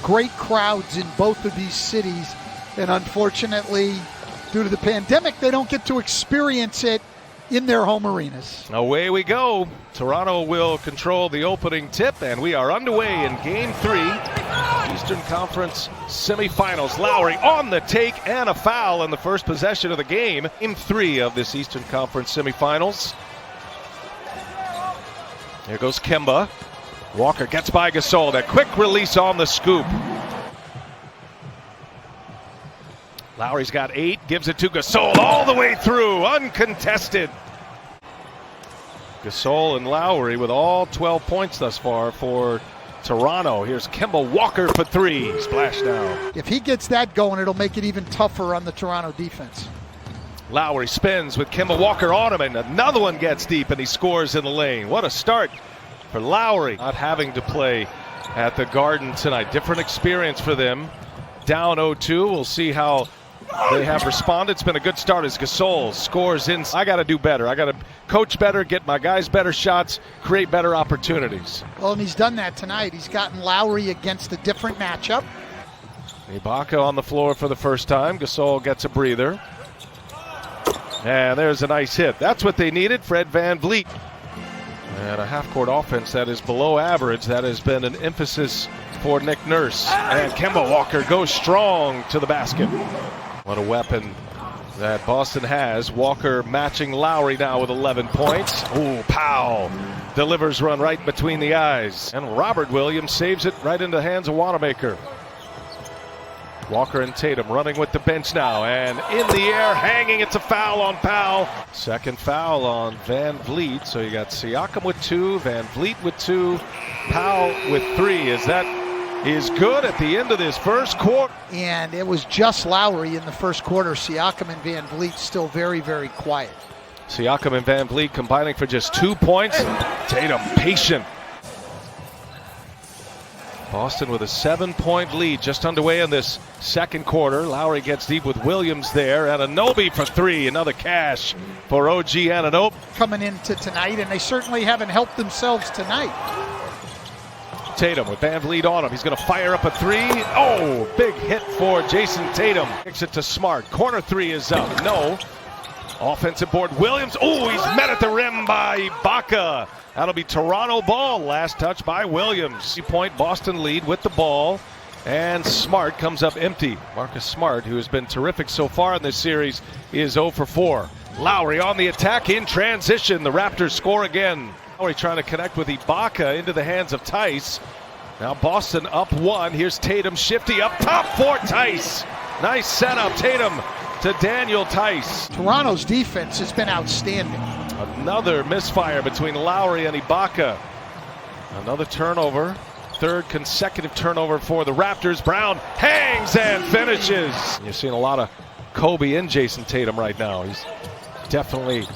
great crowds in both of these cities, and unfortunately, due to the pandemic, they don't get to experience it in their home arenas. Away we go. Toronto will control the opening tip, and we are underway in Game 3. Eastern Conference semifinals. Lowry on the take and a foul in the first possession of the game. Game 3 of this Eastern Conference semifinals. Here goes Kemba. Walker gets by Gasol. That quick release on the scoop. Lowry's got 8, gives it to Gasol all the way through, uncontested. Gasol and Lowry with all 12 points thus far for Toronto. Here's Kemba Walker for 3. Splash now. If he gets that going, it'll make it even tougher on the Toronto defense. Lowry spins with Kemba Walker on him, and another one gets deep, and he scores in the lane. What a start for Lowry. Not having to play at the Garden tonight. Different experience for them. Down 0-2. We'll see how they have responded. It's been a good start as Gasol scores in. I got to do better. I got to coach better, get my guys better shots, create better opportunities. Well, and he's done that tonight. He's gotten Lowry against a different matchup. Ibaka on the floor for the first time. Gasol gets a breather. And there's a nice hit. That's what they needed. Fred VanVleet. And a half-court offense that is below average. That has been an emphasis for Nick Nurse. And Kemba Walker goes strong to the basket. What a weapon that Boston has. Walker matching Lowry now with 11 points. Ooh, Powell delivers run right between the eyes. And Robert Williams saves it right into the hands of Wanamaker. Walker and Tatum running with the bench now. And in the air, hanging. It's a foul on Powell. Second foul on VanVleet. So you got Siakam with 2, VanVleet with 2, Powell with 3. Is that is good at the end of this first quarter. And it was just Lowry in the first quarter. Siakam and VanVleet still very, very quiet. Siakam and VanVleet combining for just 2 points. Tatum patient. Boston with a 7-point lead just underway in this second quarter. Lowry gets deep with Williams there. Anunoby for 3. Another cash for OG Anunoby. Coming into tonight, and they certainly haven't helped themselves tonight. Tatum with VanVleet on him. He's going to fire up a 3. Oh, big hit for Jason Tatum. Kicks it to Smart. Corner 3 is up. No. Offensive board. Williams. Oh, he's met at the rim by Ibaka. That'll be Toronto ball. Last touch by Williams. 3-point Boston lead with the ball. And Smart comes up empty. Marcus Smart, who has been terrific so far in this series, is 0 for 4. Lowry on the attack in transition. The Raptors score again. Lowry trying to connect with Ibaka into the hands of Tice. Now Boston up 1. Here's Tatum shifty up top for Tice. Nice setup. Tatum to Daniel Tice. Toronto's defense has been outstanding. Another misfire between Lowry and Ibaka. Another turnover. Third consecutive turnover for the Raptors. Brown hangs and finishes. You're seeing a lot of Kobe and Jason Tatum right now. He's definitely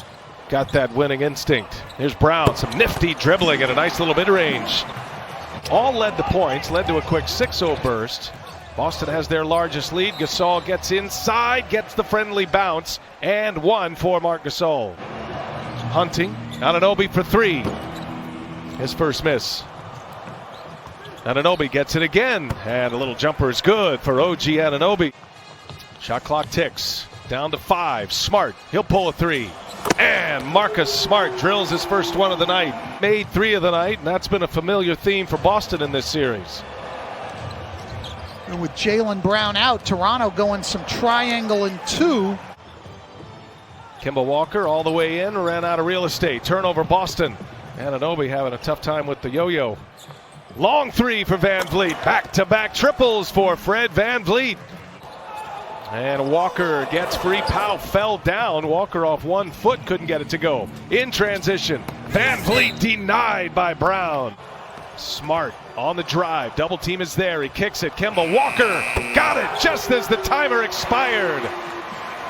got that winning instinct. Here's Brown, some nifty dribbling at a nice little mid-range. All led to points, led to a quick 6-0 burst. Boston has their largest lead. Gasol gets inside, gets the friendly bounce, and 1 for Marc Gasol. Hunting, Anunoby for 3. His first miss. Anunoby gets it again, and a little jumper is good for OG Anunoby. Shot clock ticks, down to 5. Smart, he'll pull a 3. And Marcus Smart drills his first one of the night. Made 3 of the night, and that's been a familiar theme for Boston in this series. And with Jaylen Brown out, Toronto going some triangle and 2. Kemba Walker all the way in, ran out of real estate. Turnover Boston. Anunoby having a tough time with the yo-yo. Long 3 for VanVleet. Back-to-back triples for Fred VanVleet. And Walker gets free. Powell fell down. Walker off 1 foot, couldn't get it to go. In transition, VanVleet denied by Brown. Smart on the drive. Double team is there. He kicks it. Kemba Walker got it just as the timer expired.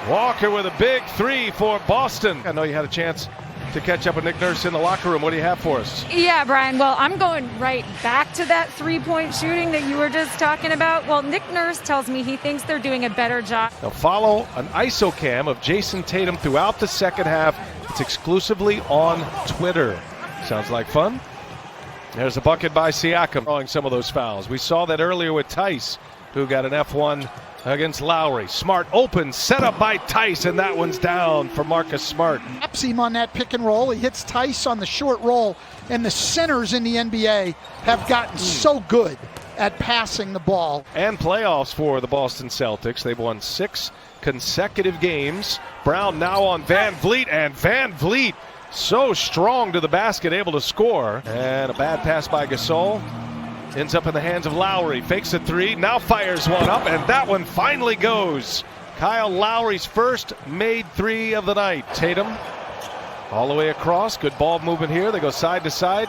Walker with a big 3 for Boston. I know you had a chance to catch up with Nick Nurse in the locker room. What do you have for us? Yeah, Brian. Well, I'm going right back to that 3-point shooting that you were just talking about. Well, Nick Nurse tells me he thinks they're doing a better job. Now follow an ISO cam of Jason Tatum throughout the second half. It's exclusively on Twitter. Sounds like fun? There's a bucket by Siakam, drawing some of those fouls. We saw that earlier with Tice, who got an F1 against Lowry. Smart open, set up by Tice, and that one's down for Marcus Smart. Taps him on that pick and roll. He hits Tice on the short roll, and the centers in the NBA have gotten so good at passing the ball. And playoffs for the Boston Celtics. They've won 6 consecutive games. Brown now on Van Vliet, and Van Vliet so strong to the basket, able to score. And a bad pass by Gasol. Ends up in the hands of Lowry. Fakes a three, now fires one up, and that one finally goes. Kyle Lowry's first made three of the night. Tatum all the way across. Good ball movement here. They go side to side.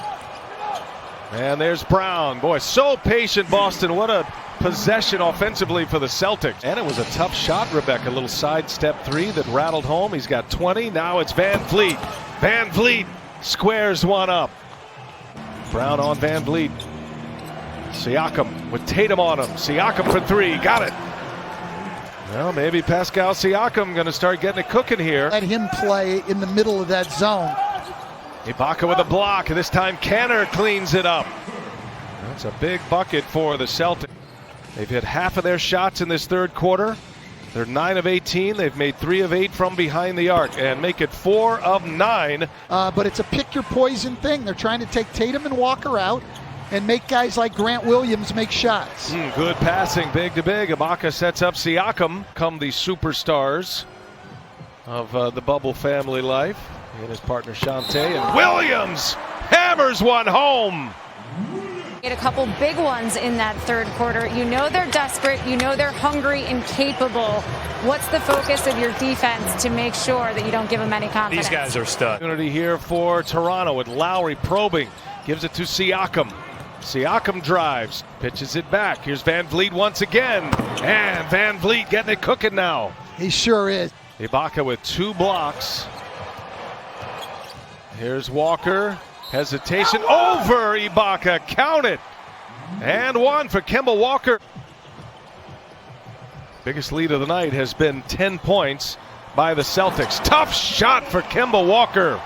And there's Brown. Boy, so patient, Boston. What a possession offensively for the Celtics. And it was a tough shot, Rebecca. A little sidestep three that rattled home. He's got 20. Now it's Van Vliet. Van Vliet squares one up. Brown on Van Vliet. Siakam with Tatum on him. Siakam for three. Got it. Well, maybe Pascal Siakam going to start getting it cooking here. Let him play in the middle of that zone. Ibaka with a block, and this time Kanter cleans it up. That's a big bucket for the Celtics. They've hit half of their shots in this third quarter. They're 9 of 18. They've made 3 of 8 from behind the arc and make it 4 of 9. But it's a pick your poison thing. They're trying to take Tatum and Walker out and make guys like Grant Williams make shots. Good passing, big to big. Ibaka sets up Siakam. Come the superstars of the bubble family life. And his partner Shante, and Williams hammers one home. Get a couple big ones in that third quarter. You know they're desperate. You know they're hungry and capable. What's the focus of your defense to make sure that you don't give them any confidence? These guys are stuck. Opportunity here for Toronto with Lowry probing. Gives it to Siakam. Siakam drives. Pitches it back. Here's Van Vliet once again. And Van Vliet getting it cooking now. He sure is. Ibaka with 2 blocks. Here's Walker. Hesitation over Ibaka. Count it. And one for Kemba Walker. Biggest lead of the night has been 10 points by the Celtics. Tough shot for Kemba Walker.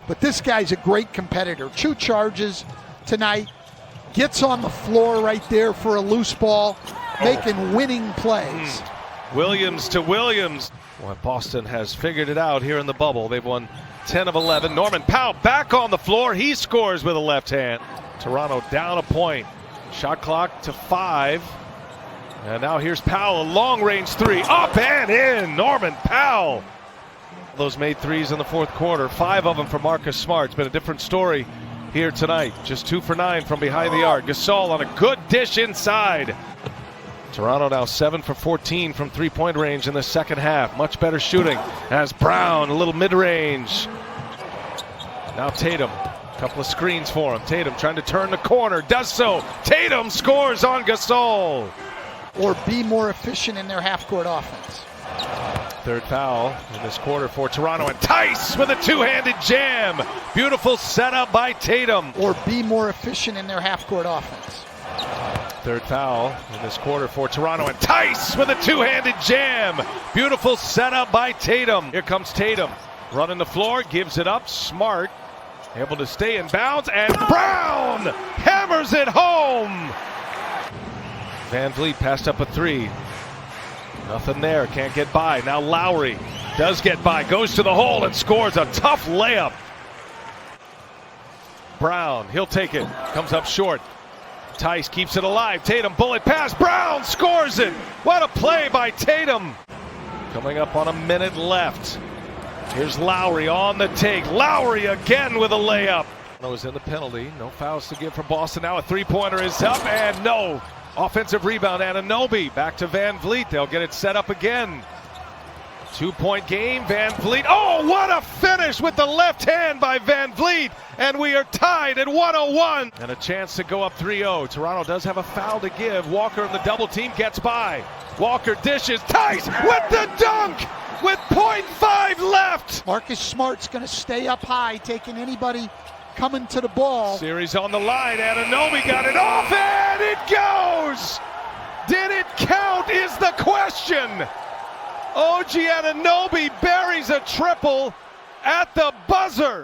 But this guy's a great competitor. 2 charges tonight. Gets on the floor right there for a loose ball, making winning plays. Williams to Williams. Well, Boston has figured it out here in the bubble. They've won 10 of 11. Norman Powell back on the floor. He scores with a left hand. Toronto down a point. Shot clock to 5. And now here's Powell, a long-range 3. Up and in. Norman Powell. Those made threes in the fourth quarter. 5 of them for Marcus Smart. It's been a different story here tonight. Just 2 for 9 from behind the arc. Gasol on a good dish inside. Toronto now 7 for 14 from three-point range in the second half. Much better shooting as Brown, a little mid-range. Now Tatum, a couple of screens for him. Tatum trying to turn the corner, does so. Tatum scores on Gasol. Or be more efficient in their half-court offense. Third foul in this quarter for Toronto, and Tice with a 2-handed jam. Beautiful setup by Tatum. Or be more efficient in their half-court offense. Third foul in this quarter for Toronto, and Tice with a 2-handed jam. Beautiful setup by Tatum. Here comes Tatum, running the floor, gives it up. Smart, able to stay in bounds, and Brown hammers it home. Van Vliet passed up a 3. Nothing there, can't get by. Now Lowry does get by, goes to the hole and scores a tough layup. Brown, he'll take it, comes up short. Tice keeps it alive. Tatum, bullet pass. Brown scores it. What a play by Tatum. Coming up on a minute left. Here's Lowry on the take. Lowry again with a layup. Was in the penalty. No fouls to give for Boston. Now a three-pointer is up and no. Offensive rebound. Anunoby back to Van Vliet. They'll get it set up again. 2-point game. Van Vliet. Oh, what a finish with the left hand by Van Vliet. And we are tied at 101. And a chance to go up 3-0. Toronto does have a foul to give. Walker in the double team gets by. Walker dishes. Tice with the dunk with 0.5 left. Marcus Smart's going to stay up high, taking anybody coming to the ball. Series on the line. Anunoby got it off and it goes. Did it count is the question. OG Anunoby buries a triple at the buzzer.